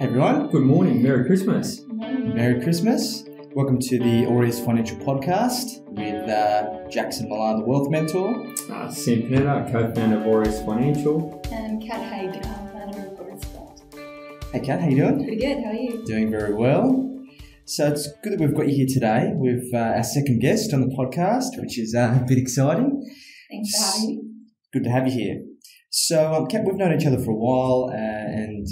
Hey everyone. Good morning. Merry Christmas. Merry Christmas. Welcome to the Aureus Financial Podcast with Jackson Milan, the Wealth Mentor. Sam Panetta, co-founder of Aureus Financial. And Kat Haigh, founder of Aureus. Hey Kat, how you doing? Pretty good, how are you? Doing very well. So it's good that we've got you here today with our second guest on the podcast, which is a bit exciting. Thanks for having me. Good to have you here. So, Kat, we've known each other for a while, and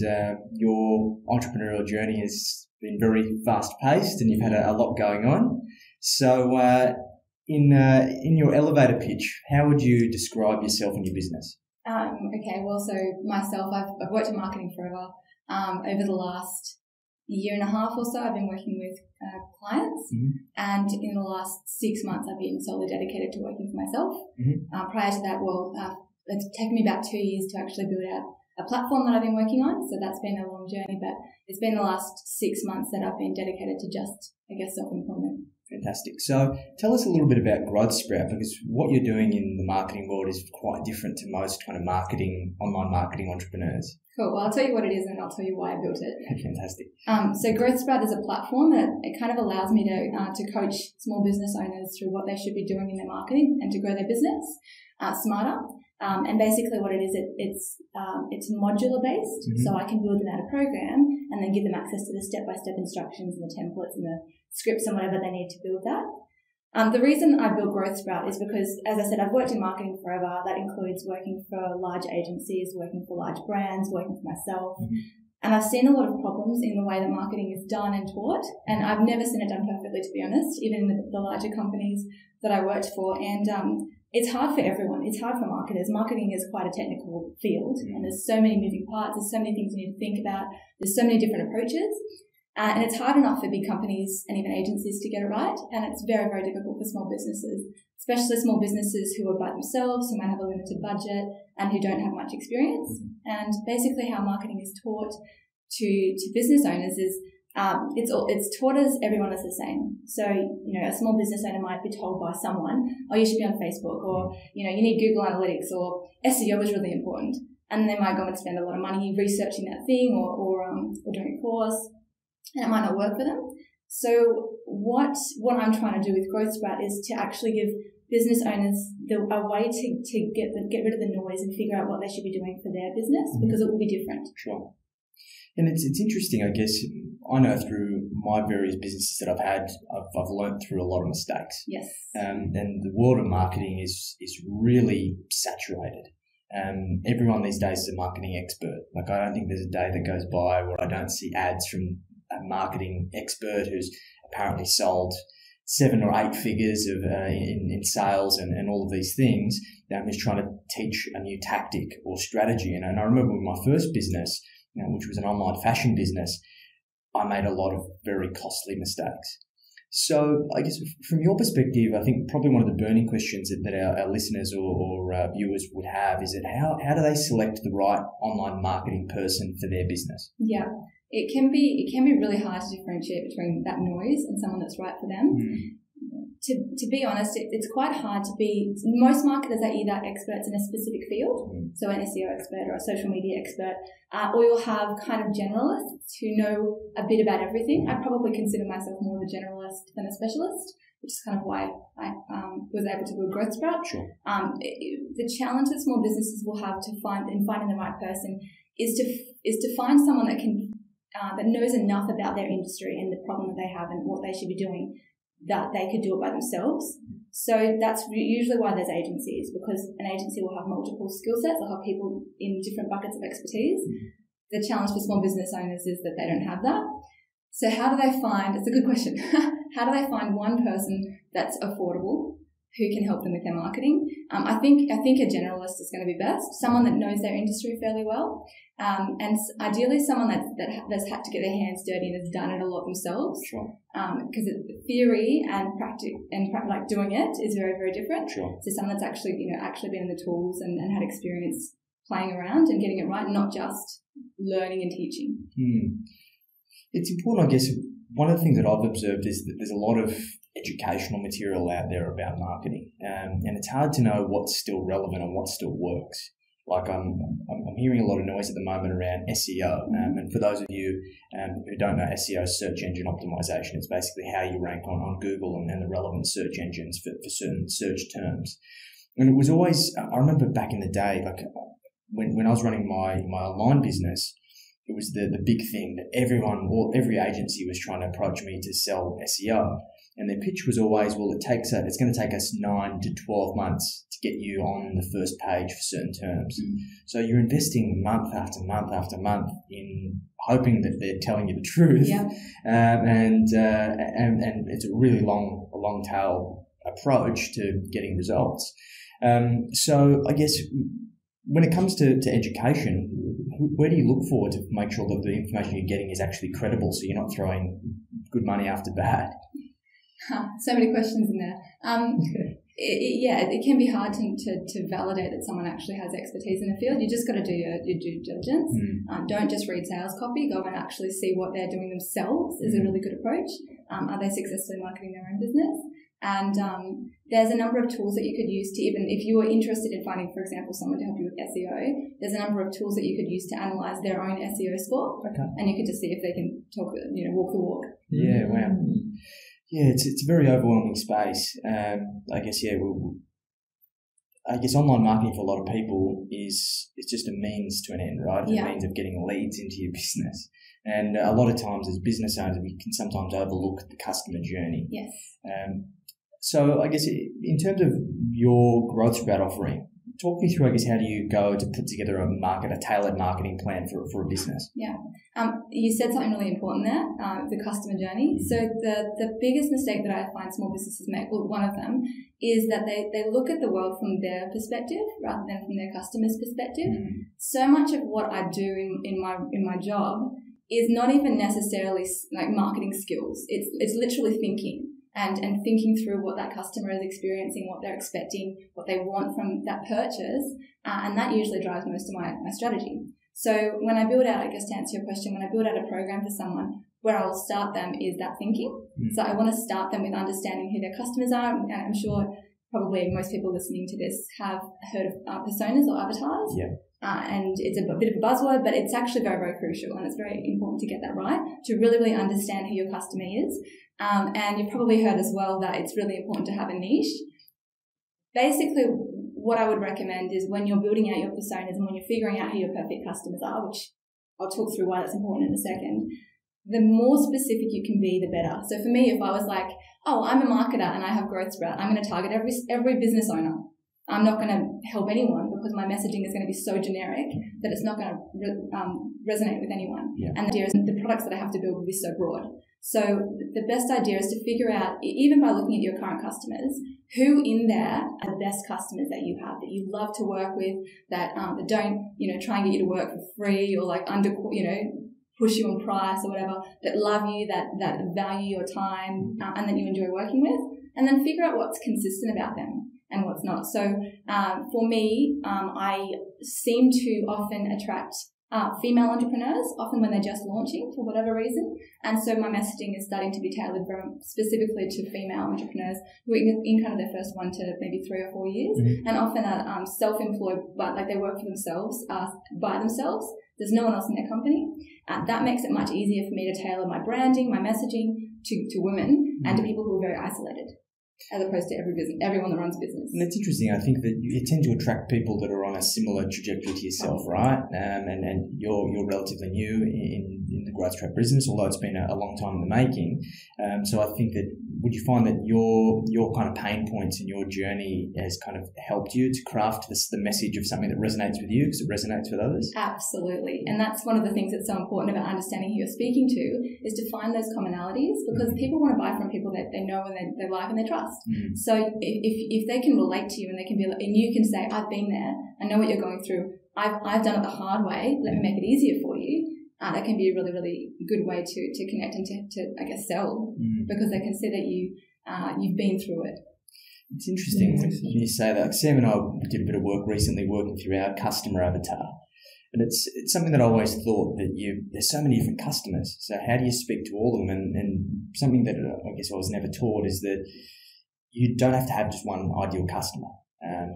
your entrepreneurial journey has been very fast-paced, and you've had a lot going on. So, in your elevator pitch, how would you describe yourself and your business? So myself, I've worked in marketing forever. Over the last year and a half or so, I've been working with clients, and in the last 6 months, I've been solely dedicated to working for myself. Prior to that, it's taken me about 2 years to actually build out a platform that I've been working on. So that's been a long journey, but it's been the last 6 months that I've been dedicated to just, self-employment. Fantastic. So tell us a little bit about Growth Sprout, because what you're doing in the marketing world is quite different to most kind of online marketing entrepreneurs. Cool. Well, I'll tell you what it is and I'll tell you why I built it. Fantastic. So Growth Sprout is a platform that it kind of allows me to coach small business owners through what they should be doing in their marketing and to grow their business smarter. And basically what it is, it's modular based. So I can build them out a program and then give them access to the step-by-step instructions and the templates and the scripts and whatever they need to build that. The reason I built Growth Sprout is because, as I said, I've worked in marketing forever. That includes working for large agencies, working for large brands, working for myself. And I've seen a lot of problems in the way that marketing is done and taught. And I've never seen it done perfectly, to be honest, even in the larger companies that I worked for. And it's hard for everyone. It's hard for marketers. Marketing is quite a technical field, and there's so many moving parts. There's so many things you need to think about. There's so many different approaches. And it's hard enough for big companies and even agencies to get it right. And it's very, very difficult for small businesses, especially small businesses who are by themselves, who might have a limited budget and who don't have much experience. And basically how marketing is taught to business owners is it's taught as everyone is the same. So, a small business owner might be told by someone, oh, you should be on Facebook, or, you need Google Analytics, or SEO is really important. And they might go and spend a lot of money researching that thing or doing a course, and it might not work for them. So what I'm trying to do with Growth Sprout is to actually give business owners a way to get rid of the noise and figure out what they should be doing for their business, because it will be different. Sure. And it's interesting, I guess. I know through my various businesses that I've had, I've learned through a lot of mistakes. Yes. And the world of marketing is really saturated. Everyone these days is a marketing expert. Like, I don't think there's a day that goes by where I don't see ads from a marketing expert who's apparently sold 7 or 8 figures in sales and all of these things. Who's trying to teach a new tactic or strategy. And I remember with my first business, which was an online fashion business, I made a lot of very costly mistakes. So I guess from your perspective, I think probably one of the burning questions that our listeners or viewers would have is that how do they select the right online marketing person for their business? Yeah, it can be really hard to differentiate between that noise and someone that's right for them. To be honest, it's quite hard to be. Most marketers are either experts in a specific field, so an SEO expert or a social media expert, or you'll have kind of generalists who know a bit about everything. I probably consider myself more of a generalist than a specialist, which is kind of why I was able to build Growth Sprout. Sure. The challenge that small businesses will have to finding the right person is to find someone that can that knows enough about their industry and the problem that they have and what they should be doing, that they could do it by themselves. So that's usually why there's agencies, because an agency will have multiple skill sets. They'll have people in different buckets of expertise. The challenge for small business owners is that they don't have that. So how do they find, it's a good question, how do they find one person that's affordable who can help them with their marketing? I think a generalist is going to be best, someone that knows their industry fairly well, and ideally someone that's had to get their hands dirty and has done it a lot themselves. Sure. Because theory and like doing it is very, very different. Sure. So someone that's actually been in the tools and had experience playing around and getting it right, not just learning and teaching. It's important, I guess. One of the things that I've observed is that there's a lot of educational material out there about marketing, and it's hard to know what's still relevant and what still works. Like I'm hearing a lot of noise at the moment around SEO. And for those of you who don't know, SEO is search engine optimization. It's basically how you rank on Google and the relevant search engines for certain search terms. And it was always, I remember back in the day, like when I was running my online business, it was the big thing that every agency was trying to approach me to sell SEO. And their pitch was always, well, it's going to take us 9 to 12 months to get you on the first page for certain terms. So you're investing month after month after month in hoping that they're telling you the truth. Yeah. And it's a really long tail approach to getting results. So I guess when it comes to education, where do you look for to make sure that the information you're getting is actually credible, so you're not throwing good money after bad? So many questions in there. It can be hard to validate that someone actually has expertise in the field. You just got to do your due diligence. Don't just read sales copy. Go and actually see what they're doing themselves is a really good approach. Are they successfully marketing their own business? And there's a number of tools that you could use to, even if you were interested in finding, for example, someone to help you with SEO, there's a number of tools that you could use to analyze their own SEO score. Okay. And you could just see if they can walk the walk. Yeah, wow. Yeah, it's a very overwhelming space. I guess, I guess online marketing for a lot of people it's just a means to an end, right? It's a means of getting leads into your business. And a lot of times as business owners, we can sometimes overlook the customer journey. Yes. So I guess in terms of your growth sprout offering, talk me through, I guess, how do you go to put together a tailored marketing plan for a business? Yeah. You said something really important there, the customer journey. So the biggest mistake that I find small businesses make, well, one of them, is that they look at the world from their perspective rather than from their customer's perspective. So much of what I do in my job is not even necessarily like marketing skills. It's literally thinking. And thinking through what that customer is experiencing, what they're expecting, what they want from that purchase, and that usually drives most of my strategy. So when I build out, I guess to answer your question, when I build out a program for someone, where I'll start them is that thinking. So I want to start them with understanding who their customers are. And I'm sure probably most people listening to this have heard of personas or avatars. Yeah. And it's a bit of a buzzword, but it's actually very, very crucial, and it's very important to get that right, to really, really understand who your customer is. And you've probably heard as well that it's really important to have a niche. Basically, what I would recommend is when you're building out your personas and when you're figuring out who your perfect customers are, which I'll talk through why that's important in a second, the more specific you can be, the better. So for me, if I was like, oh, I'm a marketer and I have growth sprout, I'm going to target every business owner. I'm not going to help anyone because my messaging is going to be so generic that it's not going to resonate with anyone. Yeah. And the idea is the products that I have to build will be so broad. So the best idea is to figure out, even by looking at your current customers, who in there are the best customers that you have, that you love to work with, that don't, try and get you to work for free or like push you on price or whatever, that love you, that value your time, and that you enjoy working with, and then figure out what's consistent about them and what's not. So for me, I seem to often attract female entrepreneurs, often when they're just launching for whatever reason. And so my messaging is starting to be tailored very specifically to female entrepreneurs who are in kind of their first 1 to maybe 3 or 4 years, and often are self-employed, but like they work for themselves, by themselves. There's no one else in their company. That makes it much easier for me to tailor my branding, my messaging to women and to people who are very isolated, as opposed to everyone that runs a business. And it's interesting. I think that you tend to attract people that are on a similar trajectory to yourself, right? And you're relatively new in the growth track business, although it's been a long time in the making. So I think that, would you find that your kind of pain points in your journey has kind of helped you to craft the message of something that resonates with you because it resonates with others? Absolutely. And that's one of the things that's so important about understanding who you're speaking to, is to find those commonalities, because people want to buy from people that they know and they like and they trust. So if they can relate to you and they can be, and you can say, I've been there, I know what you're going through, I've done it the hard way, let me make it easier for you. That can be a really, really good way to connect and to I guess, sell, because they can see that you've been through it. It's interesting when you say that. Sam and I did a bit of work recently working through our customer avatar. And it's something that I always thought that there's so many different customers. So how do you speak to all of them? And something that I guess I was never taught is that you don't have to have just one ideal customer.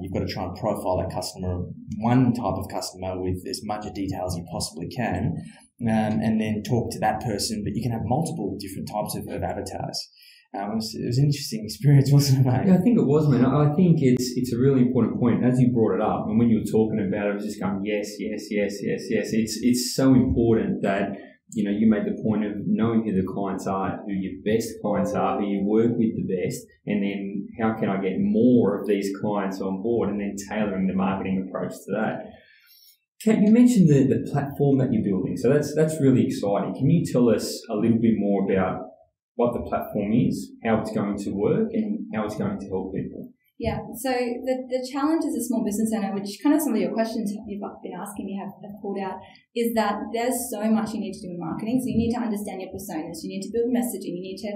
You've got to try and profile that customer, one type of customer, with as much detail as you possibly can, and then talk to that person. But you can have multiple different types of avatars. It was an interesting experience, wasn't it, mate? Yeah, I think it was, man. I think it's a really important point. As you brought it up, and when you were talking about it, I was just going, yes. It's so important that, you made the point of knowing who the clients are, who your best clients are, who you work with the best, and then how can I get more of these clients on board, and then tailoring the marketing approach to that. You mentioned the platform that you're building, so that's really exciting. Can you tell us a little bit more about what the platform is, how it's going to work, and how it's going to help people? Yeah, so the challenge as a small business owner, which kind of some of your questions you've been asking me have pulled out, is that there's so much you need to do in marketing. So you need to understand your personas, you need to build messaging, you need to,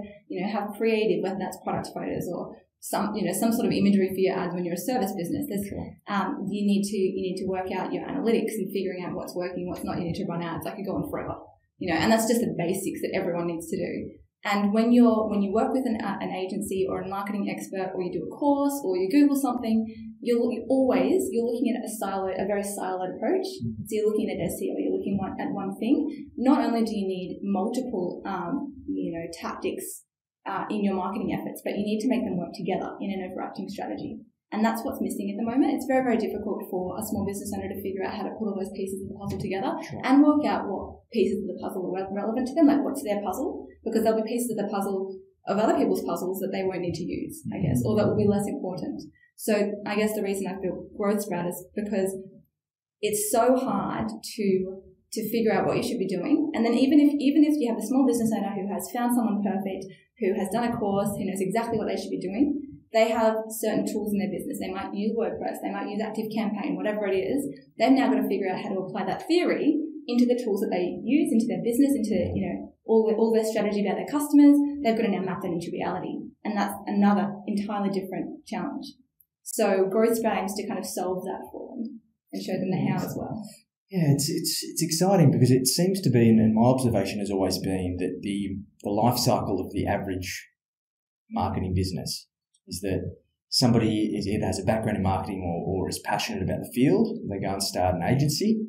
have creative, whether that's product photos or some sort of imagery for your ads when you're a service business. You need to work out your analytics and figuring out what's working, what's not. You need to run ads. I could go on forever, and that's just the basics that everyone needs to do. And when you work with an agency or a marketing expert, or you do a course, or you Google something, you're looking at a very siloed approach. So you're looking at SEO, you're looking at one thing. Not only do you need multiple, tactics in your marketing efforts, but you need to make them work together in an overarching strategy. And that's what's missing at the moment. It's very, very difficult for a small business owner to figure out how to put all those pieces of the puzzle together and work out what pieces of the puzzle are relevant to them, like what's their puzzle, because there'll be pieces of the puzzle of other people's puzzles that they won't need to use, I guess, or that will be less important. So I guess the reason I built Growth Sprout is because it's so hard to figure out what you should be doing. And then even if you have a small business owner who has found someone perfect, who has done a course, who knows exactly what they should be doing, they have certain tools in their business. They might use WordPress, they might use ActiveCampaign, whatever it is. They've now got to figure out how to apply that theory into the tools that they use, into their business, into all their strategy about their customers. They've got to now map that into reality, and that's another entirely different challenge. So Growth Sprout aims to kind of solve that for them and show them the how as well. Yeah, it's exciting because it seems to be, and my observation has always been that the life cycle of the average marketing business is that somebody either has a background in marketing or is passionate about the field. They go and start an agency.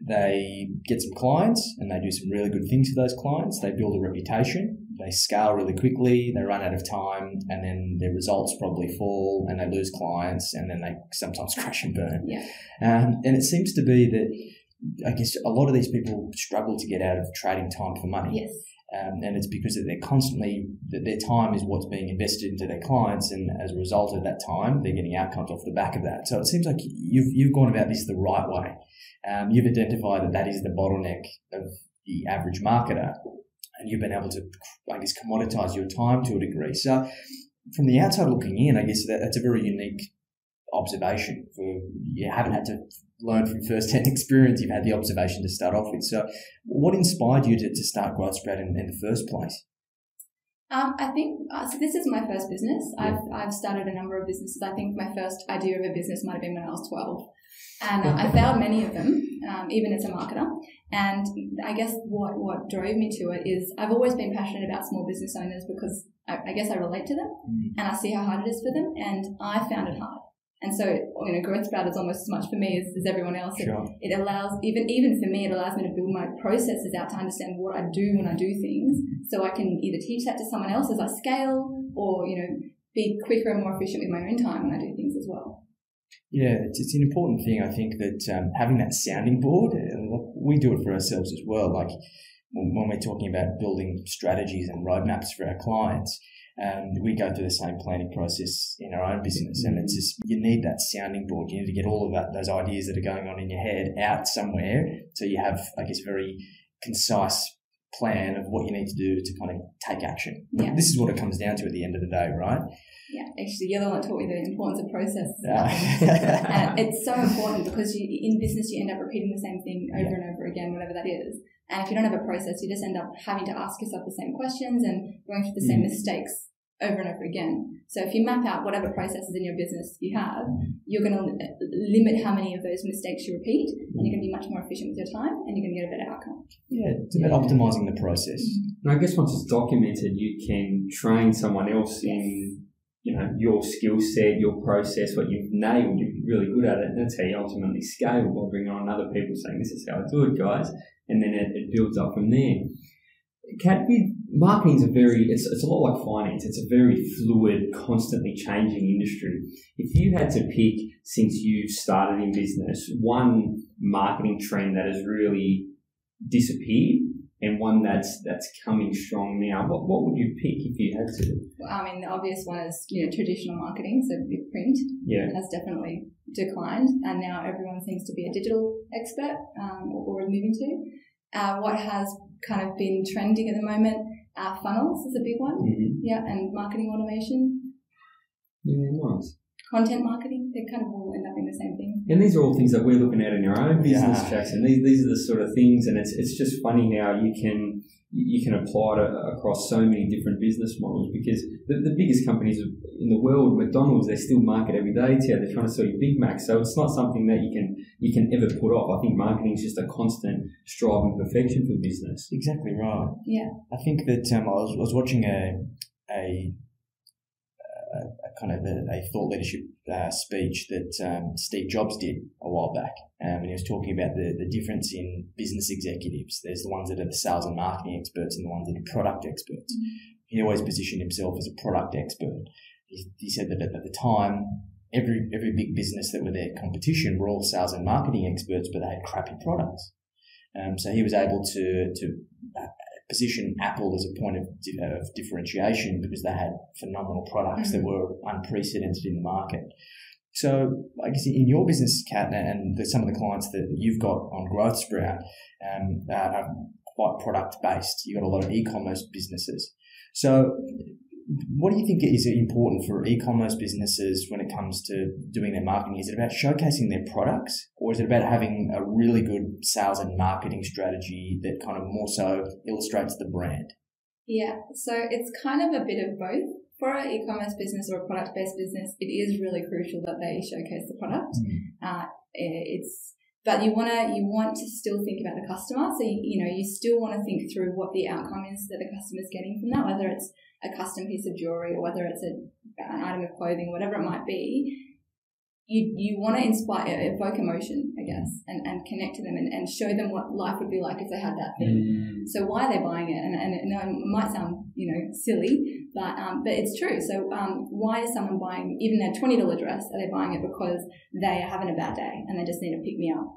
They get some clients and they do some really good things for those clients. They build a reputation. They scale really quickly. They run out of time, and then their results probably fall, and they lose clients, and then they sometimes crash and burn. Yeah. And it seems to be that, I guess, a lot of these people struggle to get out of trading time for money. Yes. And it's because they're constantly, that their time is what's being invested into their clients, and as a result of that time, they're getting outcomes off the back of that. So it seems like you've gone about this the right way. You've identified that is the bottleneck of the average marketer, and you've been able to, I guess, commoditize your time to a degree. So from the outside looking in, I guess that's a very unique observation. You haven't had to learn from first-hand experience. You've had the observation to start off with. So what inspired you to start Growth Sprout in the first place? I think, so this is my first business. Yeah. I've started a number of businesses. I think my first idea of a business might have been when I was 12. And I failed many of them, even as a marketer. And I guess what drove me to it is I've always been passionate about small business owners because I guess I relate to them and I see how hard it is for them. And I found it hard. And so, Growth Sprout is almost as much for me as everyone else. Sure. It allows, even for me, it allows me to build my processes out to understand what I do when I do things, so I can either teach that to someone else as I scale, or, be quicker and more efficient with my own time when I do things as well. Yeah, it's an important thing, I think, that having that sounding board, we do it for ourselves as well. Like when we're talking about building strategies and roadmaps for our clients, we go through the same planning process in our own business, and it's just, you need that sounding board. You need to get all of those ideas that are going on in your head out somewhere, so you have, I guess, a very concise plan of what you need to do to kind of take action. Yeah. This is what it comes down to at the end of the day, right? Yeah, actually, you're the one taught me the importance of process. And it's so important because in business you end up repeating the same thing over and over again, whatever that is. And if you don't have a process, you just end up having to ask yourself the same questions and going through the same mistakes over and over again. So if you map out whatever processes in your business you have, you're going to limit how many of those mistakes you repeat, and you're going to be much more efficient with your time, and you're going to get a better outcome. Yeah, it's about optimizing the process. And I guess once it's documented, you can train someone else in your skill set, your process, what you've nailed, you're really good at it. And that's how you ultimately scale by bringing on other people saying, this is how I do it, guys. And then it builds up from there. Kat, marketing is it's a lot like finance. It's a very fluid, constantly changing industry. If you had to pick, since you started in business, one marketing trend that has really disappeared and one that's coming strong now, what would you pick if you had to? I mean, the obvious one is, traditional marketing, so print has definitely declined, and now everyone seems to be a digital expert or moving to. What has kind of been trending at the moment, funnels is a big one, and marketing automation. Yeah, nice. Content marketing, they kind of all end up in the same thing. And these are all things that we're looking at in our own business, Jackson. These are the sort of things, and it's just funny how you can apply it across so many different business models, because the biggest companies in the world, McDonald's, they still market every day to you. They're trying to sell you Big Mac, so it's not something that you can ever put off. I think marketing is just a constant striving perfection for business. Exactly right. Yeah, I think that I was watching a kind of a thought leadership speech that Steve Jobs did a while back, and he was talking about the difference in business executives. There's the ones that are the sales and marketing experts and the ones that are product experts. He always positioned himself as a product expert. He said that at the time, every big business that were their competition were all sales and marketing experts, but they had crappy products. So he was able to position Apple as a point of differentiation because they had phenomenal products that were unprecedented in the market. So I guess in your business, Kat, and some of the clients that you've got on Growth Sprout are quite product-based. You've got a lot of e-commerce businesses. So what do you think is important for e-commerce businesses when it comes to doing their marketing? Is it about showcasing their products, or is it about having a really good sales and marketing strategy that kind of more so illustrates the brand? Yeah, so it's kind of a bit of both. For an e-commerce business or a product-based business, it is really crucial that they showcase the product. But you want to still think about the customer. So you still want to think through what the outcome is that the customer is getting from that, whether it's a custom piece of jewelry or whether it's an item of clothing, whatever it might be. You want to evoke emotion, I guess, and connect to them and show them what life would be like if they had that thing. So why are they buying it? And it might sound silly, but it's true. So why is someone buying even their $20 dress? Are they buying it because they are having a bad day and they just need to pick me up?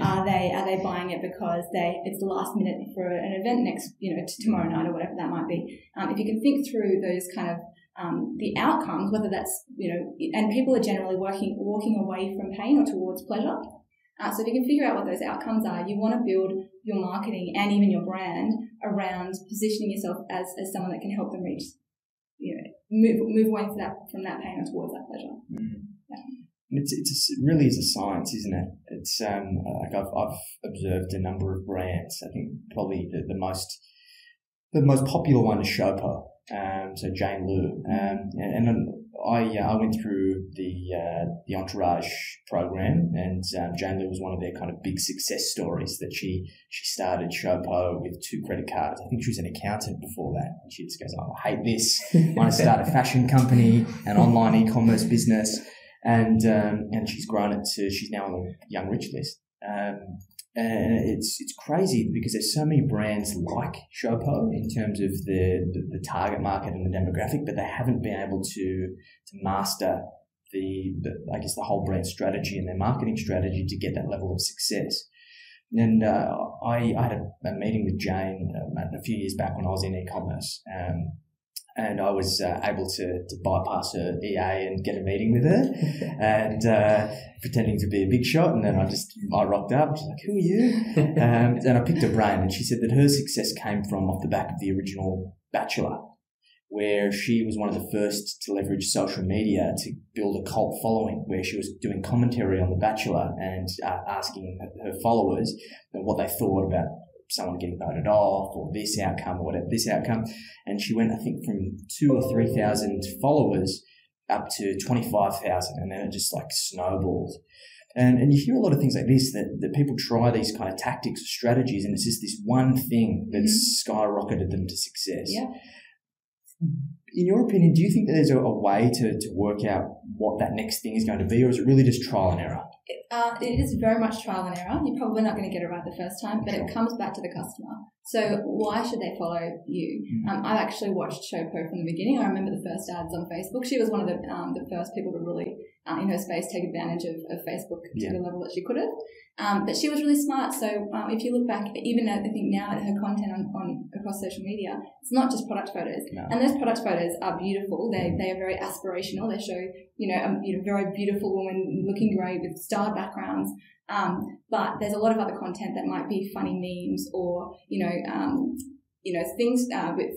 Are they buying it because it's the last minute for an event next tomorrow night or whatever that might be? If you can think through those kind of the outcomes, whether that's, and people are generally walking away from pain or towards pleasure. So if you can figure out what those outcomes are, you want to build your marketing and even your brand around positioning yourself as someone that can help them reach, move away from that pain or towards that pleasure. Yeah. It really is a science, isn't it? It's like I've observed a number of brands. I think probably the most popular one is Showpo. So Jane Liu, and I went through the Entourage program, and Jane Liu was one of their kind of big success stories. That she started Showpo with 2 credit cards. I think she was an accountant before that, and she just goes, "I hate this. I want to start a fashion company, an online e-commerce business," and she's grown it to she's now on the Young Rich list. And it's crazy because there's so many brands like Showpo in terms of the target market and the demographic, but they haven't been able to master the whole brand strategy and their marketing strategy to get that level of success. And I had a meeting with Jane a few years back when I was in e-commerce. And I was able to bypass her EA and get a meeting with her, and pretending to be a big shot. And then I rocked up. She's like, "Who are you?" And I picked her brain, and she said that her success came from off the back of the original Bachelor, where she was one of the first to leverage social media to build a cult following, where she was doing commentary on the Bachelor and asking her followers what they thought about someone getting voted off or this outcome or whatever this outcome. And she went, I think, from 2,000 or 3,000 followers up to 25,000, and then it just like snowballed. And you hear a lot of things like this, that people try these kind of tactics or strategies, and it's just this one thing that's skyrocketed them to success. Yeah. In your opinion, do you think that there's a way to work out what that next thing is going to be, or is it really just trial and error? It is very much trial and error. You're probably not going to get it right the first time, but it comes back to the customer. So why should they follow you? I've actually watched Showpo from the beginning. I remember the first ads on Facebook. She was one of the first people to really, in her space, take advantage of Facebook to the level that she could have. But she was really smart. So if you look back, even I think now at her content on across social media, it's not just product photos. No. And those product photos are beautiful. They are very aspirational. They show a very beautiful woman looking great with starred backgrounds. But there's a lot of other content that might be funny memes or things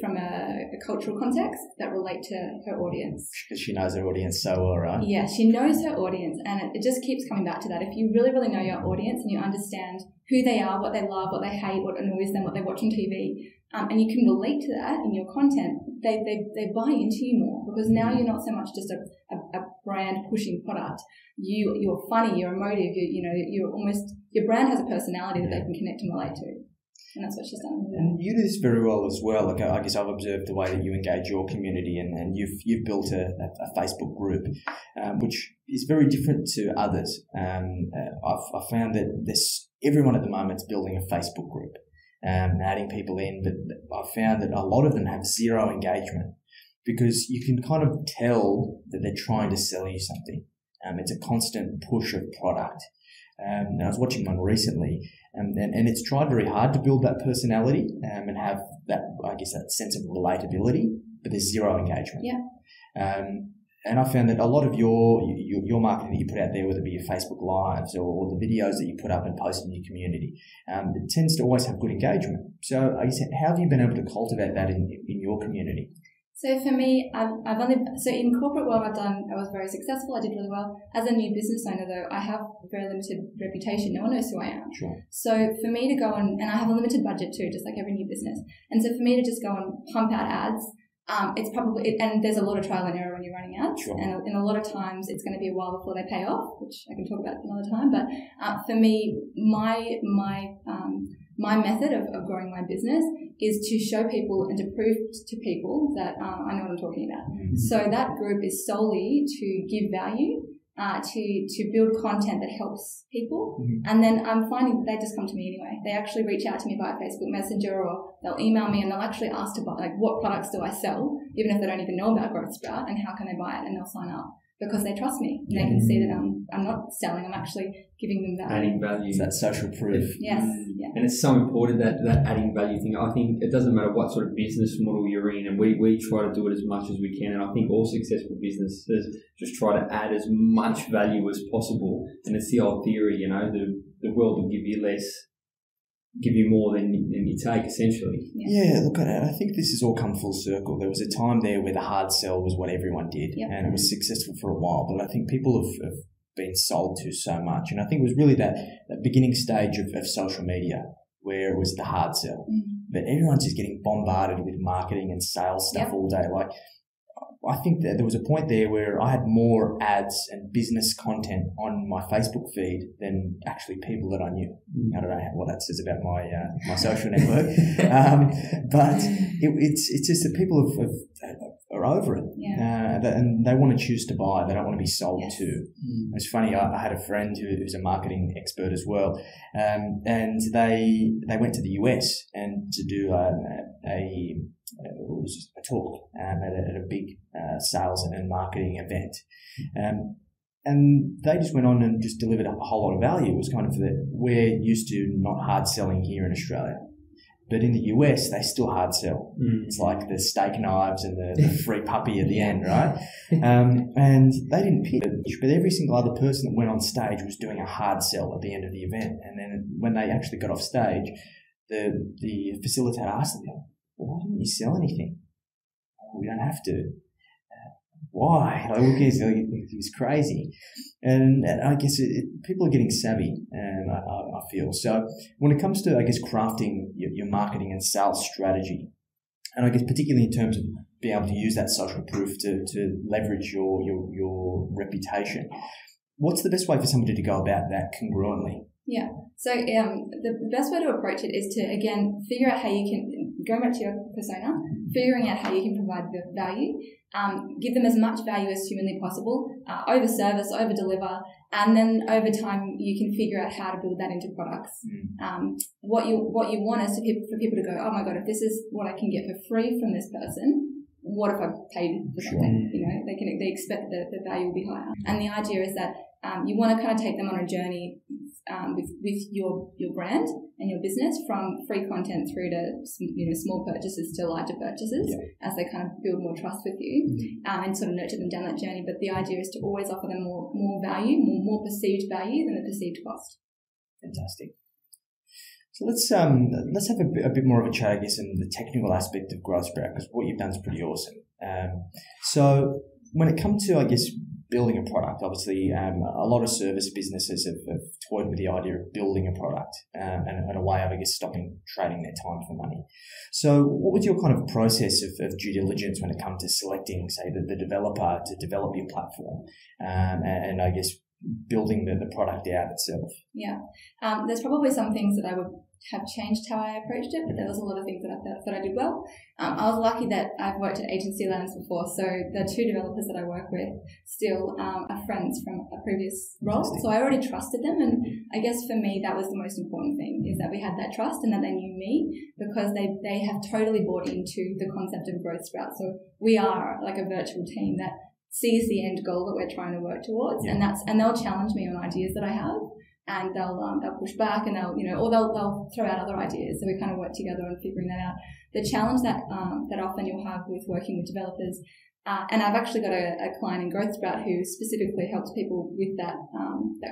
from a cultural context that relate to her audience. Because she knows her audience so well, right? Yeah, she knows her audience, and it just keeps coming back to that. If you really, really know your audience and you understand who they are, what they love, what they hate, what annoys them, what they watch on TV, and you can relate to that in your content, they buy into you more, because now you're not so much just a brand pushing product. You're funny, you're emotive, you're almost, your brand has a personality that they can connect and relate to. And that's what she's done. And you do this very well as well. Like, I guess I've observed the way that you engage your community, and you've built a Facebook group, which is very different to others. I've found that everyone at the moment is building a Facebook group, adding people in, but I've found that a lot of them have zero engagement, because you can kind of tell that they're trying to sell you something. It's a constant push of product. And I was watching one recently, and it's tried very hard to build that personality and have that, I guess, that sense of relatability, but there's zero engagement. Yeah. And I found that a lot of your marketing that you put out there, whether it be your Facebook Lives or the videos that you put up and post in your community, it tends to always have good engagement. So I guess, how have you been able to cultivate that in your community? So for me, so in corporate world, I was very successful. I did really well. As a new business owner though, I have a very limited reputation. No one knows who I am. Sure. So for me to go on, and I have a limited budget too, just like every new business. And so for me to just go and pump out ads, it's probably, and there's a lot of trial and error when you're running ads. Sure. And a lot of times it's going to be a while before they pay off, which I can talk about another time. But for me, my method of growing my business is to show people and to prove to people that I know what I'm talking about. Mm-hmm. So that group is solely to give value, to build content that helps people. Mm-hmm. And then I'm finding they just come to me anyway. They actually reach out to me via Facebook Messenger, or they'll email me and they'll actually ask to buy, like, what products do I sell, even if they don't even know about Growth Sprout, and how can they buy it, and they'll sign up. Because they trust me. They can see that I'm not selling, I'm actually giving them value. Adding value. It's that social proof. Yes. Yeah. And it's so important, that adding value thing. I think it doesn't matter what sort of business model you're in, and we try to do it as much as we can. And I think all successful businesses just try to add as much value as possible. And it's the old theory, the world will give you less, give you more than you take, essentially. Yeah, look, I think this has all come full circle. There was a time there where the hard sell was what everyone did, and it was successful for a while. But I think people have been sold to so much. And I think it was really that beginning stage of social media where it was the hard sell. Mm-hmm. But everyone's just getting bombarded with marketing and sales stuff all day. Like, I think that there was a point there where I had more ads and business content on my Facebook feed than actually people that I knew. I don't know what that says about my social network, but it's just that people are over it, and they want to choose to buy. They don't want to be sold to. It's funny. I had a friend who's a marketing expert as well, and they went to the US and to do it was just a talk at a big sales and marketing event. And they just went on and just delivered a whole lot of value. It was kind of we're used to not hard selling here in Australia. But in the US, they still hard sell. It's like the steak knives and the free puppy at the end, right? And they didn't pitch, but every single other person that went on stage was doing a hard sell at the end of the event. And then when they actually got off stage, the facilitator asked them, "Why didn't you sell anything?" "Oh, we don't have to." Why? Like, it was crazy. And I guess people are getting savvy, I feel. So when it comes to, I guess, crafting your marketing and sales strategy, and I guess particularly in terms of being able to use that social proof to leverage your reputation, what's the best way for somebody to go about that congruently? Yeah. So the best way to approach it is to, again, figure out how you can going back to your persona, figuring out how you can provide the value, give them as much value as humanly possible, over service, over deliver, and then over time you can figure out how to build that into products. What you want is for people to go, oh my God, if this is what I can get for free from this person, what if I paid for something? You know, they expect that the value will be higher. And the idea is that you want to kind of take them on a journey with your brand and your business, from free content through to small purchases to larger purchases, as they kind of build more trust with you, and sort of nurture them down that journey. But the idea is to always offer them more value, more perceived value than the perceived cost. Fantastic. So let's have a bit more of a chat, I guess, in the technical aspect of Growth Sprout, because what you've done is pretty awesome. So when it comes to, I guess, building a product, obviously a lot of service businesses have toyed with the idea of building a product and a way of, I guess, stopping trading their time for money. So what was your kind of process of due diligence when it comes to selecting, say, the developer to develop your platform and I guess building the product out itself? Yeah. There's probably some things that I would have changed how I approached it, but there was a lot of things that I thought I did well. I was lucky that I've worked at agency lands before, so the two developers that I work with still are friends from a previous role, so I already trusted them, and I guess for me that was the most important thing, is that we had that trust and that they knew me, because they have totally bought into the concept of Growth Sprout. So we are like a virtual team that sees the end goal that we're trying to work towards, and they'll challenge me on ideas that I have, and they'll push back, and they'll throw out other ideas. So we kind of work together on figuring that out. The challenge that often you'll have with working with developers, and I've actually got a client in Growth Sprout who specifically helps people with that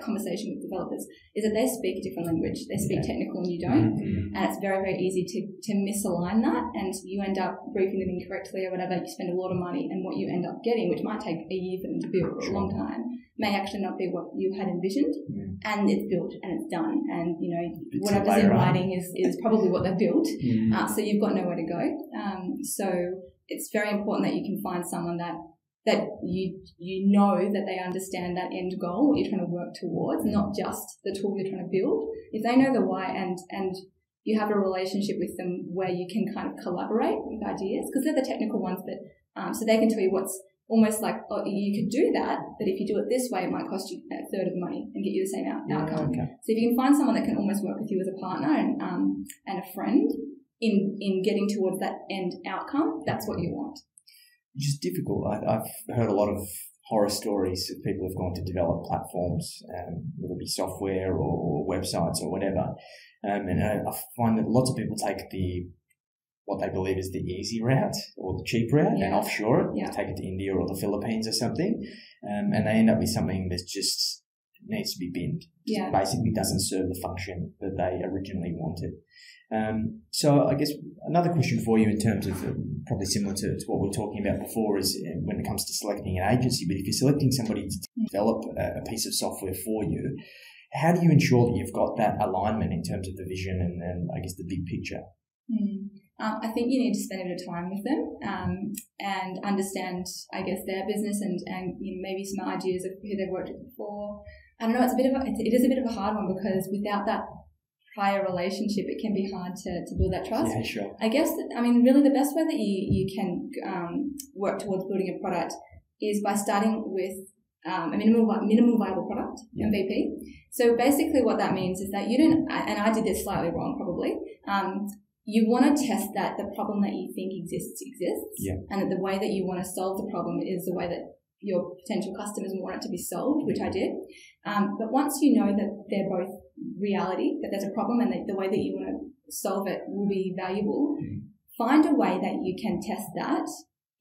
conversation with developers, is that they speak a different language. They speak technical and you don't, and it's very, very easy to misalign that, and you end up briefing them incorrectly or whatever. You spend a lot of money, and what you end up getting, which might take a year for them to build or a long time, may actually not be what you had envisioned. And it's built and it's done, and whatever's in writing is probably what they've built. So you've got nowhere to go. So it's very important that you can find someone that you know that they understand that end goal, what you're trying to work towards, not just the tool you're trying to build. If they know the why and you have a relationship with them where you can kind of collaborate with ideas, because they're the technical ones, but so they can tell you what's almost like, oh, you could do that, but if you do it this way, it might cost you a third of the money and get you the same outcome. Okay. So if you can find someone that can almost work with you as a partner and a friend in getting towards that end outcome, that's what you want. Which is difficult. I've heard a lot of horror stories of people who've gone to develop platforms, whether it be software or websites or whatever. And I find that lots of people take what they believe is the easy route or the cheap route and offshore it, take it to India or the Philippines or something, and they end up with something that just needs to be binned. Just basically doesn't serve the function that they originally wanted. So I guess another question for you in terms of probably similar to what we were talking about before is when it comes to selecting an agency, but if you're selecting somebody to develop a piece of software for you, how do you ensure that you've got that alignment in terms of the vision and I guess the big picture? I think you need to spend a bit of time with them and understand, I guess, their business and maybe some ideas of who they've worked with before. I don't know, it is a bit of a hard one, because without that prior relationship, it can be hard to build that trust. Yeah, sure. I guess really the best way that you can work towards building a product is by starting with a minimum viable product, MVP. So basically what that means is that you don't, and I did this slightly wrong probably, you want to test that the problem that you think exists, and that the way that you want to solve the problem is the way that your potential customers want it to be solved, which I did. But once you know that they're both reality, that there's a problem and that the way that you want to solve it will be valuable, find a way that you can test that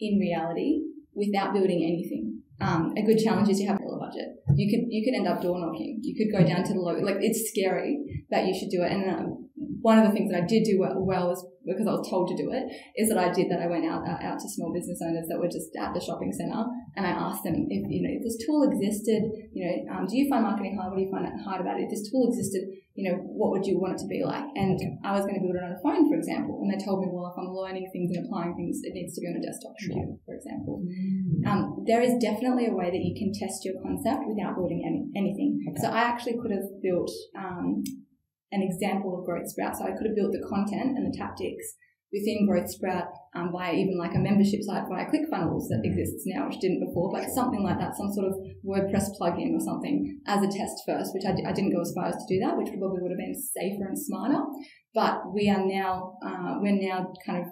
in reality without building anything. A good challenge is you have a budget. You could end up door knocking. You could go down to the low. Like, it's scary that you should do it. And one of the things that I did do well was, because I was told to do it, is that I went out to small business owners that were just at the shopping centre, and I asked them if this tool existed, do you find marketing hard? What do you find hard about it? If this tool existed, what would you want it to be like? And I was going to build it on a phone, for example, and they told me, well, if I'm learning things and applying things, it needs to be on a desktop computer, for example. There is definitely a way that you can test your concept without building anything. Okay. So I actually could have built an example of Growth Sprout. So I could have built the content and the tactics within Growth Sprout via even like a membership site via ClickFunnels that exists now, which didn't before, but something like that, some sort of WordPress plugin or something as a test first, which I didn't go as far as to do that, which probably would have been safer and smarter. But we are now, kind of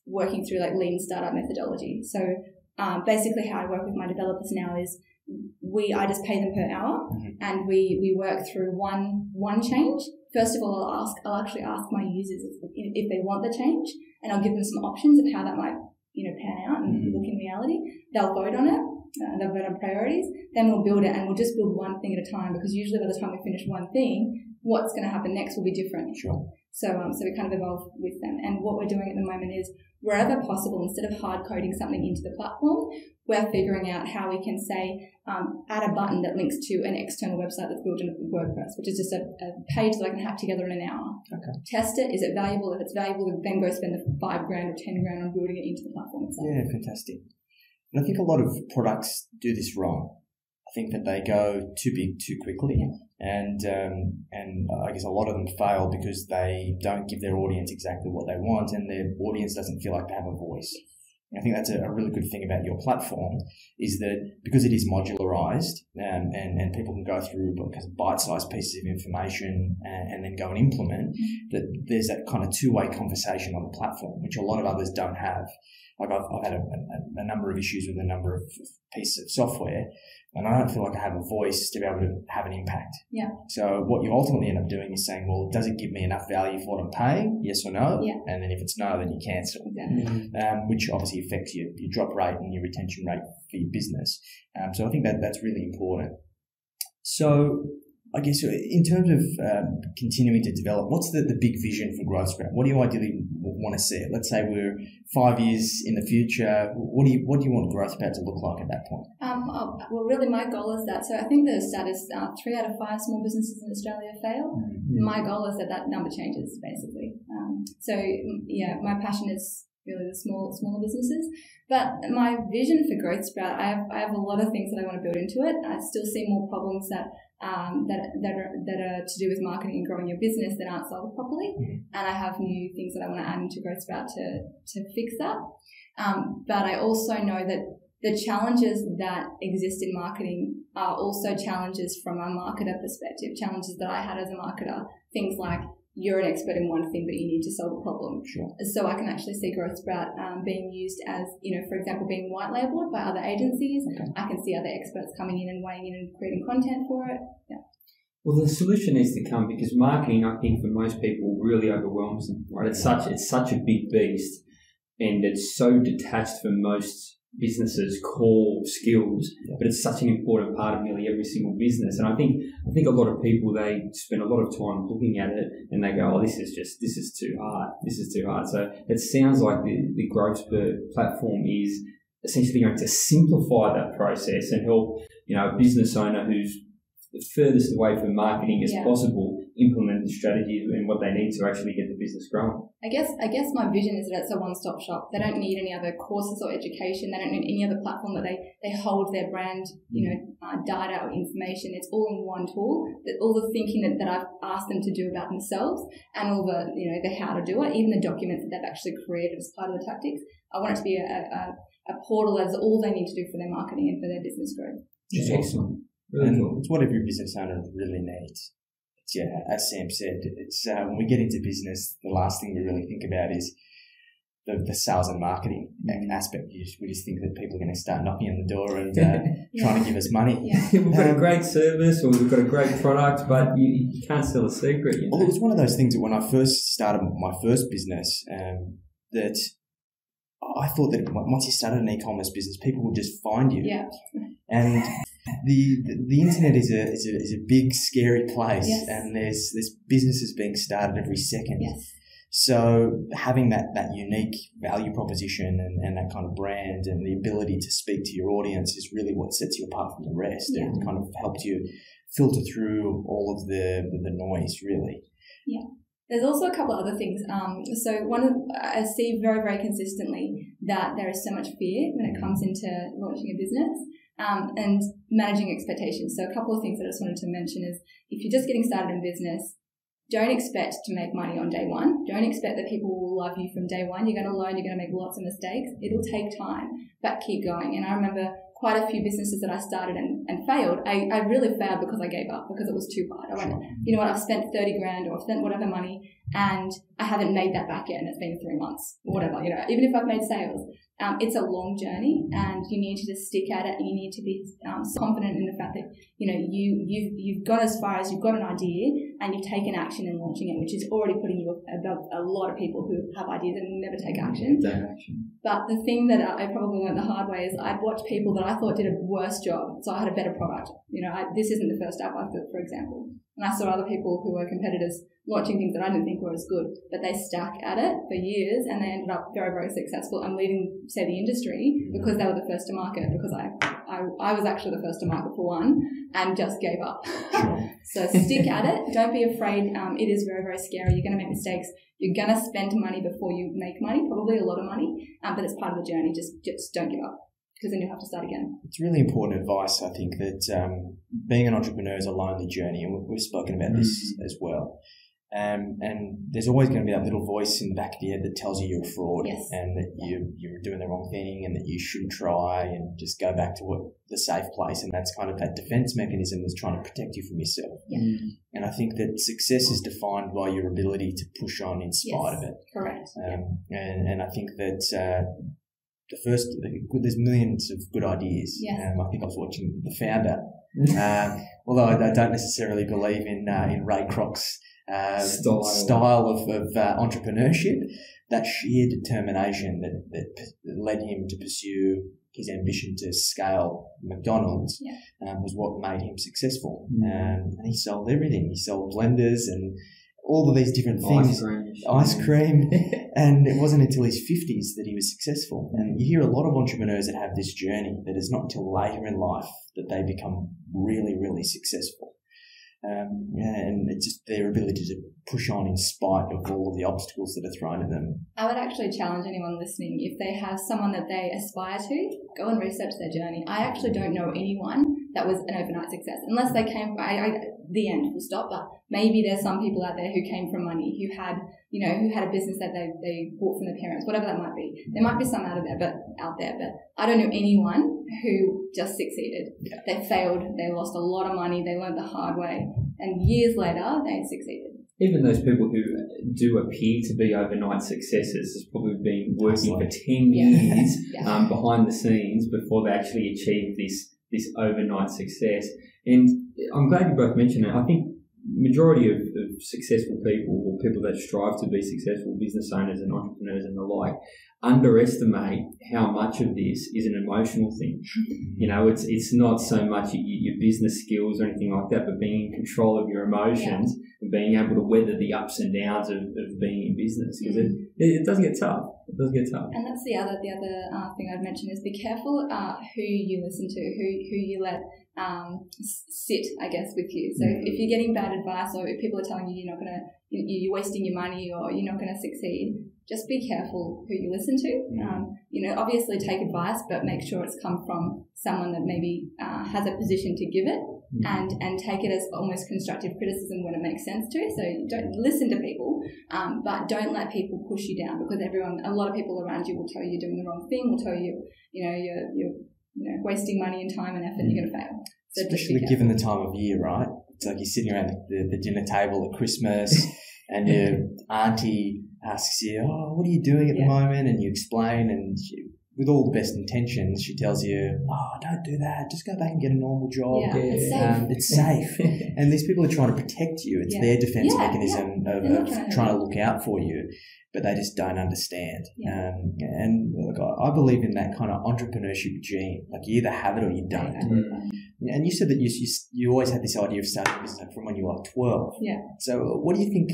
working through like lean startup methodology. So basically how I work with my developers now is I just pay them per hour, and we work through one change. First of all, I'll actually ask my users if they want the change, and I'll give them some options of how that might, pan out and look in reality. They'll vote on it. They'll vote on priorities. Then we'll build it, and we'll just build one thing at a time, because usually by the time we finish one thing, what's going to happen next will be different. Sure. So we kind of evolve with them. And what we're doing at the moment is, wherever possible, instead of hard coding something into the platform, we're figuring out how we can say, add a button that links to an external website that's built in WordPress, which is just a page that I can hack together in an hour. Okay. Test it. Is it valuable? If it's valuable, then go spend the $5,000 or $10,000 on building it into the platform itself. Yeah, fantastic. And I think a lot of products do this wrong. I think that they go too big too quickly, and I guess a lot of them fail because they don't give their audience exactly what they want, and their audience doesn't feel like they have a voice. And I think that's a really good thing about your platform, is that because it is modularized, and people can go through bite-sized pieces of information and then go and implement, that there's that kind of two-way conversation on the platform, which a lot of others don't have. Like I've had a number of issues with a number of pieces of software, and I don't feel like I have a voice to be able to have an impact. Yeah. So what you ultimately end up doing is saying, well, does it give me enough value for what I'm paying? Yes or no? Yeah. And then if it's no, then you cancel. Exactly. Which obviously affects your drop rate and your retention rate for your business. So I think that's really important. So I guess in terms of continuing to develop, what's the big vision for Growth Sprout? What do you ideally want to see? Let's say we're 5 years in the future. What do you want Growth Sprout to look like at that point? Well, really, my goal is that. So I think the stat is 3 out of 5 small businesses in Australia fail. My goal is that number changes, basically. My passion is really the smaller businesses. But my vision for Growth Sprout, I have a lot of things that I want to build into it. I still see more problems that are to do with marketing and growing your business that aren't solved properly. And I have new things that I want to add into Growth Sprout to fix that. But I also know that the challenges that exist in marketing are also challenges from a marketer perspective, challenges that I had as a marketer, things like, you're an expert in one thing, but you need to solve a problem. Sure. So I can actually see Growth Sprout being used as, for example, being white labeled by other agencies. Okay. I can see other experts coming in and weighing in and creating content for it. Yeah. Well, the solution needs to come, because marketing, I think, for most people really overwhelms them. Right? It's such a big beast, and it's so detached from most businesses' core skills, but it's such an important part of nearly every single business. And I think a lot of people, they spend a lot of time looking at it and they go, oh, this is too hard. So it sounds like the Growth platform is essentially going to simplify that process and help, a business owner who's the furthest away from marketing as possible implement the strategies and what they need to actually get the business growing. I guess my vision is that it's a one-stop shop. They don't need any other courses or education. They don't need any other platform that they hold their brand, data or information. It's all in one tool. That all the thinking that I've asked them to do about themselves, and all the the how to do it, even the documents that they've actually created as part of the tactics. I want it to be a portal that's all they need to do for their marketing and for their business growth. Which is excellent. Really cool. It's what every business owner really needs. It's, as Sam said, it's when we get into business, the last thing we really think about is the sales and marketing aspect. We just think that people are going to start knocking on the door and trying to give us money. Yeah. We've got a great service, or we've got a great product, but you can't sell a secret. Well, it was one of those things that when I first started my first business, that I thought that once you started an e-commerce business, people would just find you. Yeah. And the internet is a big, scary place, and there's businesses being started every second. Yes. So having that unique value proposition and that kind of brand and the ability to speak to your audience is really what sets you apart from the rest, and kind of helps you filter through all of the noise, really. Yeah. There's also a couple of other things. So I see very, very consistently that there is so much fear when it comes into launching a business and managing expectations. So a couple of things that I just wanted to mention is, if you're just getting started in business, don't expect to make money on day one. Don't expect that people will love you from day one. You're going to learn, you're going to make lots of mistakes. It'll take time, but keep going. And I remember quite a few businesses that I started and failed. I really failed because I gave up, because it was too hard. I went, you know what, I've spent 30 grand or I've spent whatever money and I haven't made that back yet, and it's been 3 months or whatever, you know, even if I've made sales. It's a long journey, and you need to just stick at it, and you need to be confident in the fact that, you know, you've got as far as you've got an idea and you've taken action in launching it, which is already putting you above a lot of people who have ideas and never take action. But the thing that I probably learned the hard way is I'd watch people that I thought did a worse job, so I had a better product. You know, this isn't the first app I've built, for example. And I saw other people who were competitors launching things that I didn't think were as good, but they stuck at it for years and they ended up very, very successful and leading, say, the industry because they were the first to market, because I was actually the first to market for one and just gave up. So stick at it. Don't be afraid. It is very, very scary. You're going to make mistakes. You're going to spend money before you make money, probably a lot of money, but it's part of the journey. Just don't give up, because then you'll have to start again. It's really important advice, I think, that being an entrepreneur is a lonely journey, and we've spoken about this as well. And there's always going to be that little voice in the back of your head that tells you you're a fraud, and that you're doing the wrong thing, and that you shouldn't try, and just go back to the safe place. And that's kind of that defense mechanism that's trying to protect you from yourself. And I think that success is defined by your ability to push on in spite of it. Correct. And I think that there's millions of good ideas. I think I was watching The Founder, although I don't necessarily believe in Ray Kroc's style of entrepreneurship. That sheer determination that led him to pursue his ambition to scale McDonald's was what made him successful. And he sold everything. He sold blenders and all of these different things, ice cream, and it wasn't until his 50s that he was successful. And you hear a lot of entrepreneurs that have this journey that is not until later in life that they become really, really successful. And it's just their ability to push on in spite of all of the obstacles that are thrown at them. I would actually challenge anyone listening, if they have someone that they aspire to, go and research their journey. I actually don't know anyone that was an overnight success, unless they came the end, full stop. But maybe there's some people out there who came from money, who had a business that they bought from their parents, whatever that might be. There might be some out there, but I don't know anyone who just succeeded. They failed, they lost a lot of money, they learned the hard way, and years later they had succeeded. Even those people who do appear to be overnight successes has probably been working for 10 years behind the scenes before they actually achieve this overnight success. And I'm glad you both mentioned it. I think majority of successful people, or people that strive to be successful business owners and entrepreneurs and the like, underestimate how much of this is an emotional thing. You know, it's not so much your business skills or anything like that, but being in control of your emotions and being able to weather the ups and downs of being in business, because it does get tough. It does get tough. And that's the other thing I'd mention is be careful who you listen to, who you let sit, I guess, with you. So if you're getting bad advice, or if people are telling you you're wasting your money or you're not going to succeed, just be careful who you listen to. Obviously take advice, but make sure it's come from someone that maybe has a position to give it, and take it as almost constructive criticism when it makes sense to. So don't listen to people, but don't let people push you down, because a lot of people around you will tell you you're doing the wrong thing, will tell you, you're wasting money and time and effort, and you're going to fail. So especially given the time of year, right? It's like you're sitting around the dinner table at Christmas and your auntie asks you, "Oh, what are you doing at the moment?" And you explain, and with all the best intentions, she tells you, "Oh, don't do that. Just go back and get a normal job. It's safe." And these people are trying to protect you. It's their defense mechanism of trying to look out for you, but they just don't understand. And look, I believe in that kind of entrepreneurship gene. Like, you either have it or you don't. And you said that you always had this idea of starting a business from when you were like 12. So what do you think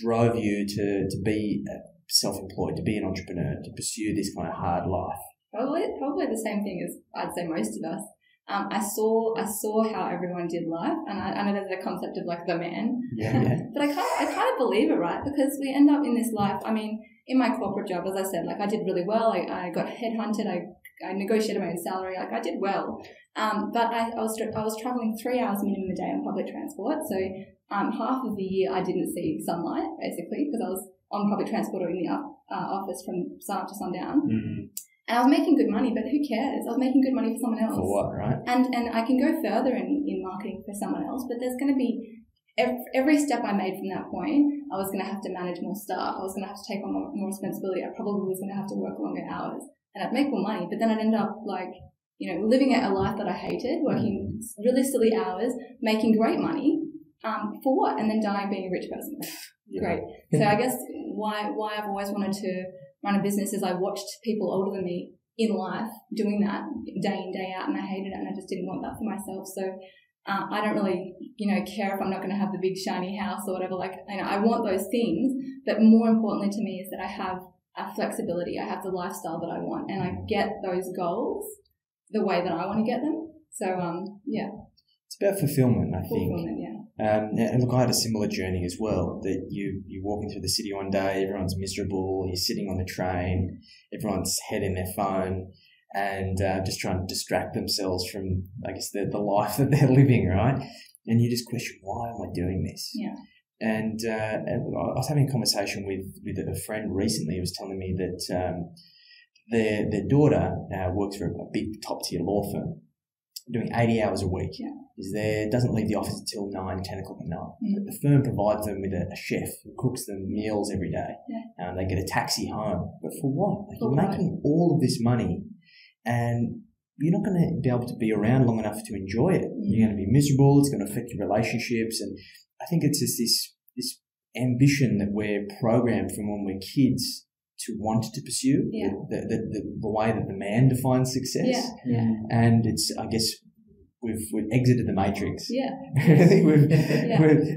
drove you to be self-employed, to be an entrepreneur, to pursue this kind of hard life? Probably the same thing as I'd say most of us. I saw how everyone did life, and I know there's a concept of like the man, but I kind of believe it, right? Because we end up in this life. I mean, in my corporate job, as I said, like I did really well. I got headhunted. I I negotiated my own salary. Like I did well. But I was traveling 3 hours minimum a day on public transport. So half of the year I didn't see sunlight basically because I was on public transport or in the office from sun up to sundown. Mm-hmm. And I was making good money, but who cares? I was making good money for someone else. For what, right? And I can go further in marketing for someone else, but there's going to be every step I made from that point, I was going to have to manage more staff. I was going to have to take on more responsibility. I probably was going to have to work longer hours, and I'd make more money. But then I'd end up living a life that I hated, working really silly hours, making great money, for what? And then dying being a rich person. Yeah. Great. So I guess why I've always wanted to run a business is I watched people older than me in life doing that day in, day out, and I hated it, and I just didn't want that for myself. So I don't really, care if I'm not going to have the big shiny house or whatever. I want those things, but more importantly to me is that I have a flexibility. I have the lifestyle that I want, and I get those goals the way that I want to get them. So, yeah. It's about fulfillment, I think. Fulfillment, yeah. And look, I had a similar journey as well, that you're walking through the city one day, everyone's miserable, you're sitting on the train, everyone's head in their phone and just trying to distract themselves from, I guess, the life that they're living, right? And you just question, why am I doing this? Yeah. And I was having a conversation with a friend recently who was telling me that their daughter works for a big top-tier law firm, doing 80 hours a week. Yeah. Is there, doesn't leave the office until 9, 10 o'clock at night. Mm. The firm provides them with a chef who cooks them meals every day. Yeah. They get a taxi home. But for what? You're making all of this money and you're not going to be able to be around long enough to enjoy it. Mm. You're going to be miserable. It's going to affect your relationships. And I think it's just this ambition that we're programmed from when we're kids to want to pursue, yeah. the way that the man defines success. Yeah. Yeah. And it's, I guess, we've exited the matrix. Yeah. I think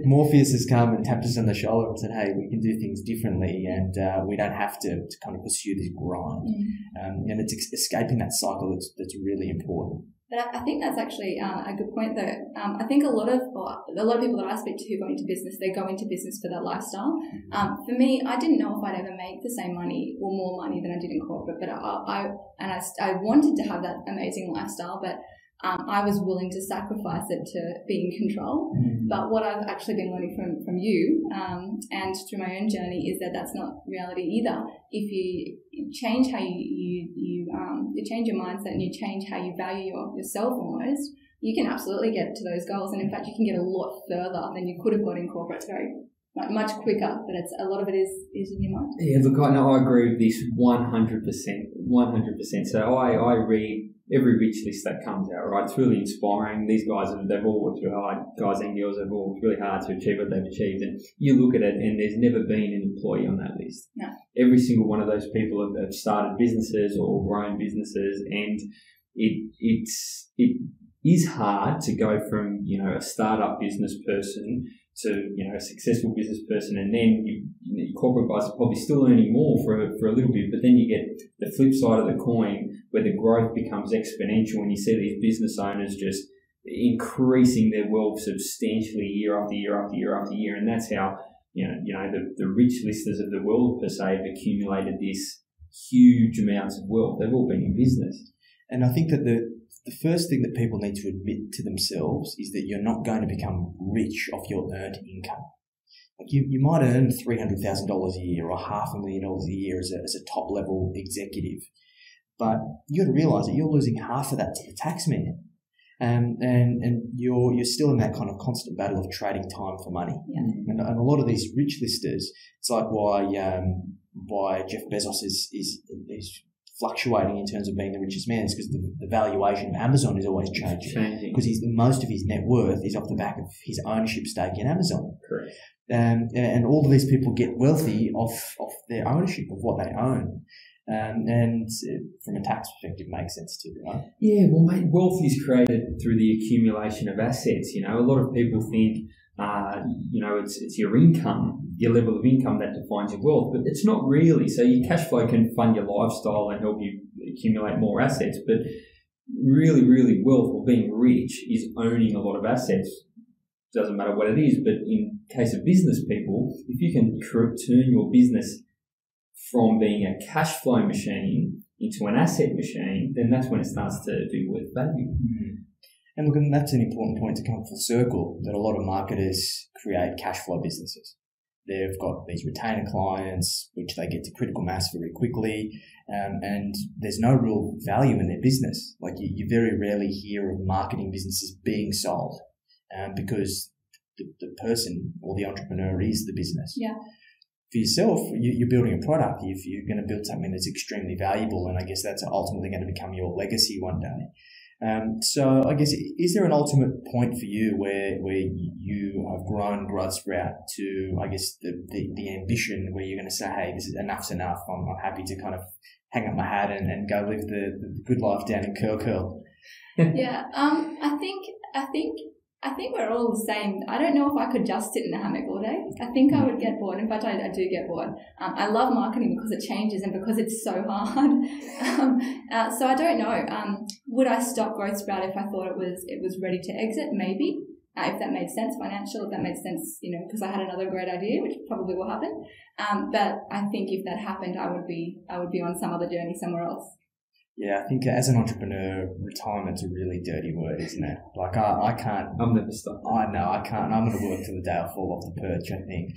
Morpheus has come and tapped us on the shoulder and said, hey, we can do things differently and we don't have to kind of pursue this grind. Mm. And it's escaping that cycle that's really important. But I think that's actually a good point, though. I think a lot of people that I speak to who go into business, they go into business for their lifestyle. For me, I didn't know if I'd ever make the same money or more money than I did in corporate, but I wanted to have that amazing lifestyle, but I was willing to sacrifice it to be in control. Mm-hmm. But what I've actually been learning from you and through my own journey is that that's not reality either. If you change how you change your mindset and you change how you value yourself almost, you can absolutely get to those goals. And in fact, you can get a lot further than you could have got in corporate. It's much quicker, but a lot of it is in your mind. Yeah, look, I agree with this 100%. So I read every rich list that comes out, right? It's really inspiring. These guys, they've all worked really hard. Guys and girls have all worked really hard to achieve what they've achieved. And you look at it and there's never been an employee on that list. No. Every single one of those people have started businesses or grown businesses, and it is hard to go from, a startup business person to, a successful business person, and then your corporate guys are probably still earning more for a little bit, but then you get the flip side of the coin where the growth becomes exponential and you see these business owners just increasing their wealth substantially year after year after year after year, and that's how the rich listers of the world per se have accumulated this huge amounts of wealth. They've all been in business. And I think that the first thing that people need to admit to themselves is that you're not going to become rich off your earned income. Like you might earn $300,000 a year or $500,000 a year as a top level executive, but you got to realize that you're losing half of that to the tax man, and you're still in that kind of constant battle of trading time for money. Yeah. And a lot of these rich listers, it's like why Jeff Bezos is fluctuating in terms of being the richest man is because the valuation of Amazon is always changing. Because most of his net worth is off the back of his ownership stake in Amazon. Correct. And all of these people get wealthy off their ownership of what they own. And from a tax perspective, makes sense too, right? Yeah, well, mate, wealth is created through the accumulation of assets. A lot of people think, it's your income, your level of income that defines your wealth, but it's not really. So your cash flow can fund your lifestyle and help you accumulate more assets, but really, really wealth or being rich is owning a lot of assets. Doesn't matter what it is, but in case of business people, if you can turn your business from being a cash flow machine into an asset machine, then that's when it starts to do worth value. And look, and that's an important point to come full circle, that a lot of marketers create cash flow businesses. They've got these retainer clients, which they get to critical mass very quickly, and there's no real value in their business. Like you very rarely hear of marketing businesses being sold, because the person or the entrepreneur is the business. Yeah. For yourself, you're building a product. If you're going to build something that's extremely valuable, and I guess that's ultimately going to become your legacy one day. So I guess, is there an ultimate point for you where you have grown Growth Sprout to, I guess, the ambition where you're going to say, hey, this is enough's enough. I'm happy to kind of hang up my hat and go live the good life down in Curl. Yeah. I think we're all the same. I don't know if I could just sit in a hammock all day. I think I would get bored. In fact, I do get bored. I love marketing because it changes and because it's so hard. So I don't know. Would I stop Growth Sprout if I thought it was ready to exit? Maybe. If that made sense, financial, if that made sense, because I had another great idea, which probably will happen. But I think if that happened, I would be on some other journey somewhere else. Yeah, I think as an entrepreneur, retirement's a really dirty word, isn't it? Like I can't. I'm never stuck. I know I can't. I'm going to work till the day I fall off the perch. I think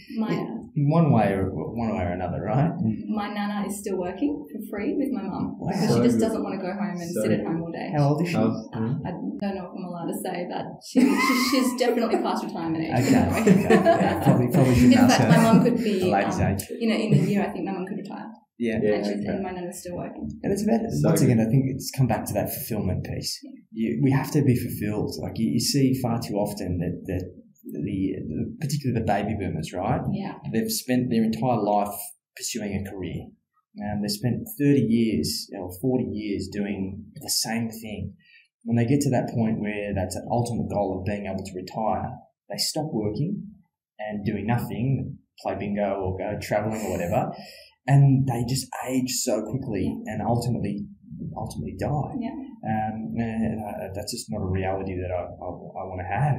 in one way or another, right? My nana is still working for free with my mum because Wow. she just doesn't want to go home and sit at home all day. How old is she? I don't know if I'm allowed to say, but she's definitely past retirement age. Okay. Yeah, probably should In ask fact, her. my mum could be A lady's age. in a year. I think my mum could retire. Yeah. And my nana's still working. And it's about, once again, I think it's come back to that fulfillment piece. We have to be fulfilled. Like you see far too often that particularly the baby boomers, right? Yeah. They've spent their entire life pursuing a career. They've spent 30 years or 40 years doing the same thing. When they get to that point where that's an ultimate goal of being able to retire, they stop working and doing nothing, play bingo or go traveling or whatever. And they just age so quickly and ultimately die. Yeah. And that's just not a reality that I want to have.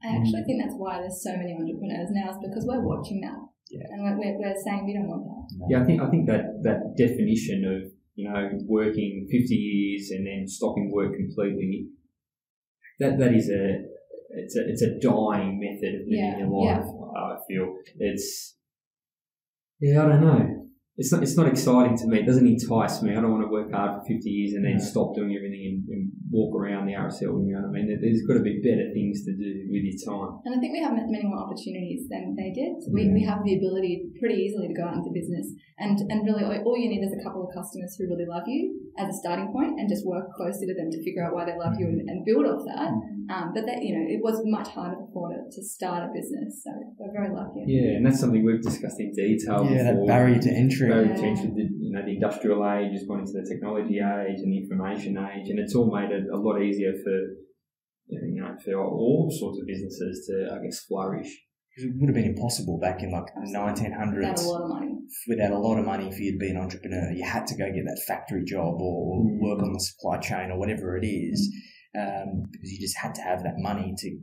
I actually think that's why there's so many entrepreneurs now, is because we're watching that. Yeah. And we're saying we don't want that. No. Yeah, I think that definition of working 50 years and then stopping work completely, that is it's a dying method of living your life. I feel I don't know. It's not exciting to me. It doesn't entice me. I don't want to work hard for 50 years and then stop doing everything and walk around the RSL. You know what I mean? There's got to be better things to do with your time. And I think we have many more opportunities than they did. So we have the ability pretty easily to go out into business. And really all you need is a couple of customers who really love you as a starting point and just work closely to them to figure out why they love you and build off that. But that, it was much harder before to start a business. So we're very lucky. Yeah, and that's something we've discussed in detail before. That barrier to entry. The industrial age has gone into the technology age and the information age, and it's all made it a lot easier for all sorts of businesses to, I guess, flourish. Because it would have been impossible back in like the 1900s. Without a lot of money. Without a lot of money for you to be an entrepreneur. You had to go get that factory job or work on the supply chain or whatever it is, because you just had to have that money to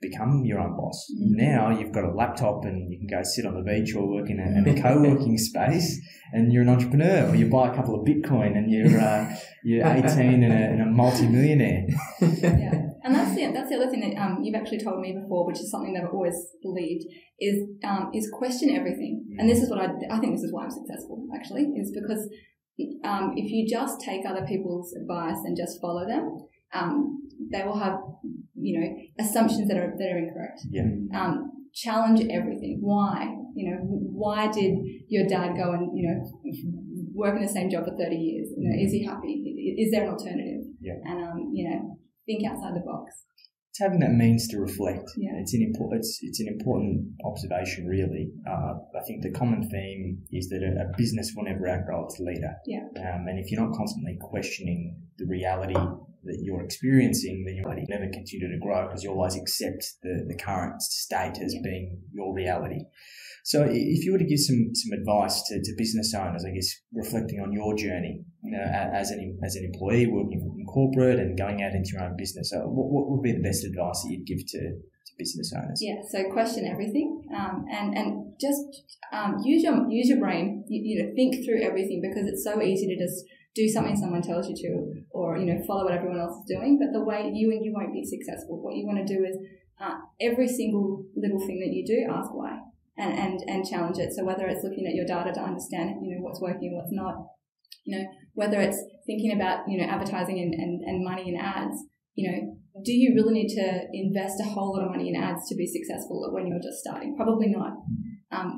become your own boss. Now you've got a laptop and you can go sit on the beach or work in a co-working space and you're an entrepreneur, or you buy a couple of Bitcoin and you're 18 and a multi-millionaire. Yeah. And that's the other thing that you've actually told me before, which is something that I've always believed, is question everything. And this is what I think this is why I'm successful, actually, is because if you just take other people's advice and just follow them, they will have, assumptions that are incorrect. Yeah. Challenge everything. Why? Why did your dad go and, work in the same job for 30 years? Is he happy? Is there an alternative? Yeah. And, think outside the box. It's having that means to reflect. Yeah. It's an important observation, really. I think the common theme is that a business will never outgrow its leader. Yeah. And if you're not constantly questioning the reality that you're experiencing, then you'll never continue to grow because you always accept the current state as being your reality. So if you were to give some advice to business owners, I guess, reflecting on your journey, as an employee working in corporate and going out into your own business, what would be the best advice that you'd give to business owners? Yeah, so question everything, and just use your brain. Think through everything, because it's so easy to just do something someone tells you to, or, follow what everyone else is doing. But the way you won't be successful. What you want to do is every single little thing that you do, ask why and challenge it. So whether it's looking at your data to understand, what's working, what's not, whether it's thinking about, advertising and money in ads, do you really need to invest a whole lot of money in ads to be successful when you're just starting? Probably not.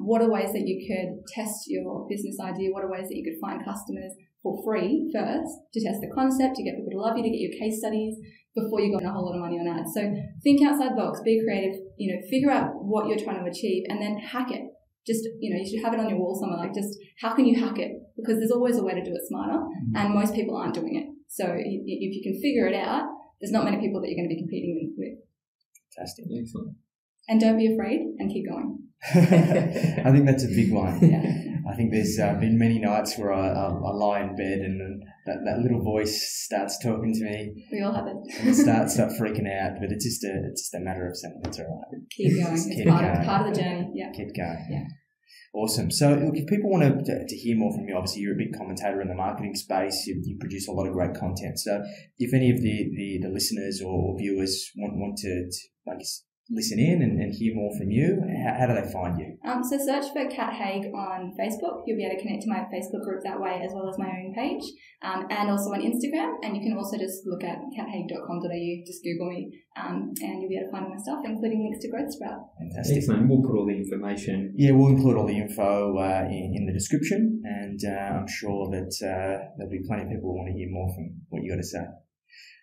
What are ways that you could test your business idea? What are ways that you could find customers for free first to test the concept, to get people to love you, to get your case studies before you go on a whole lot of money on ads? So think outside the box, be creative, figure out what you're trying to achieve and then hack it. Just, you should have it on your wall somewhere, like just how can you hack it? Because there's always a way to do it smarter and most people aren't doing it. So if you can figure it out, there's not many people that you're going to be competing with. Fantastic. Excellent. And don't be afraid and keep going. I think that's a big one. Yeah. I think there's been many nights where I lie in bed and that little voice starts talking to me. We all have it. And I start freaking out, but it's just a matter of saying it's all right. Keep going. It's part of the journey. Yeah. Keep going. Yeah. Awesome. So, look, if people want to hear more from you, obviously you're a big commentator in the marketing space. You produce a lot of great content. So, if any of the listeners or viewers want to I guess, listen in and hear more from you, how do they find you? So search for Kat Haigh on Facebook. You'll be able to connect to my Facebook group that way, as well as my own page, and also on Instagram. And you can also just look at kathaigh.com.au, just Google me, and you'll be able to find my stuff, including links to Growth Sprout. Fantastic. Excellent. We'll put all the information. Yeah, we'll include all the info in the description, and I'm sure that there'll be plenty of people who want to hear more from what you got to say.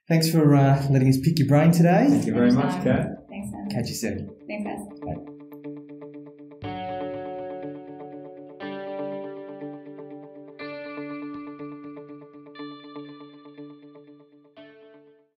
Thanks for letting us pick your brain today. Thank you very much, Kat. Thanks, man. Catch you soon. Thanks, guys. Bye.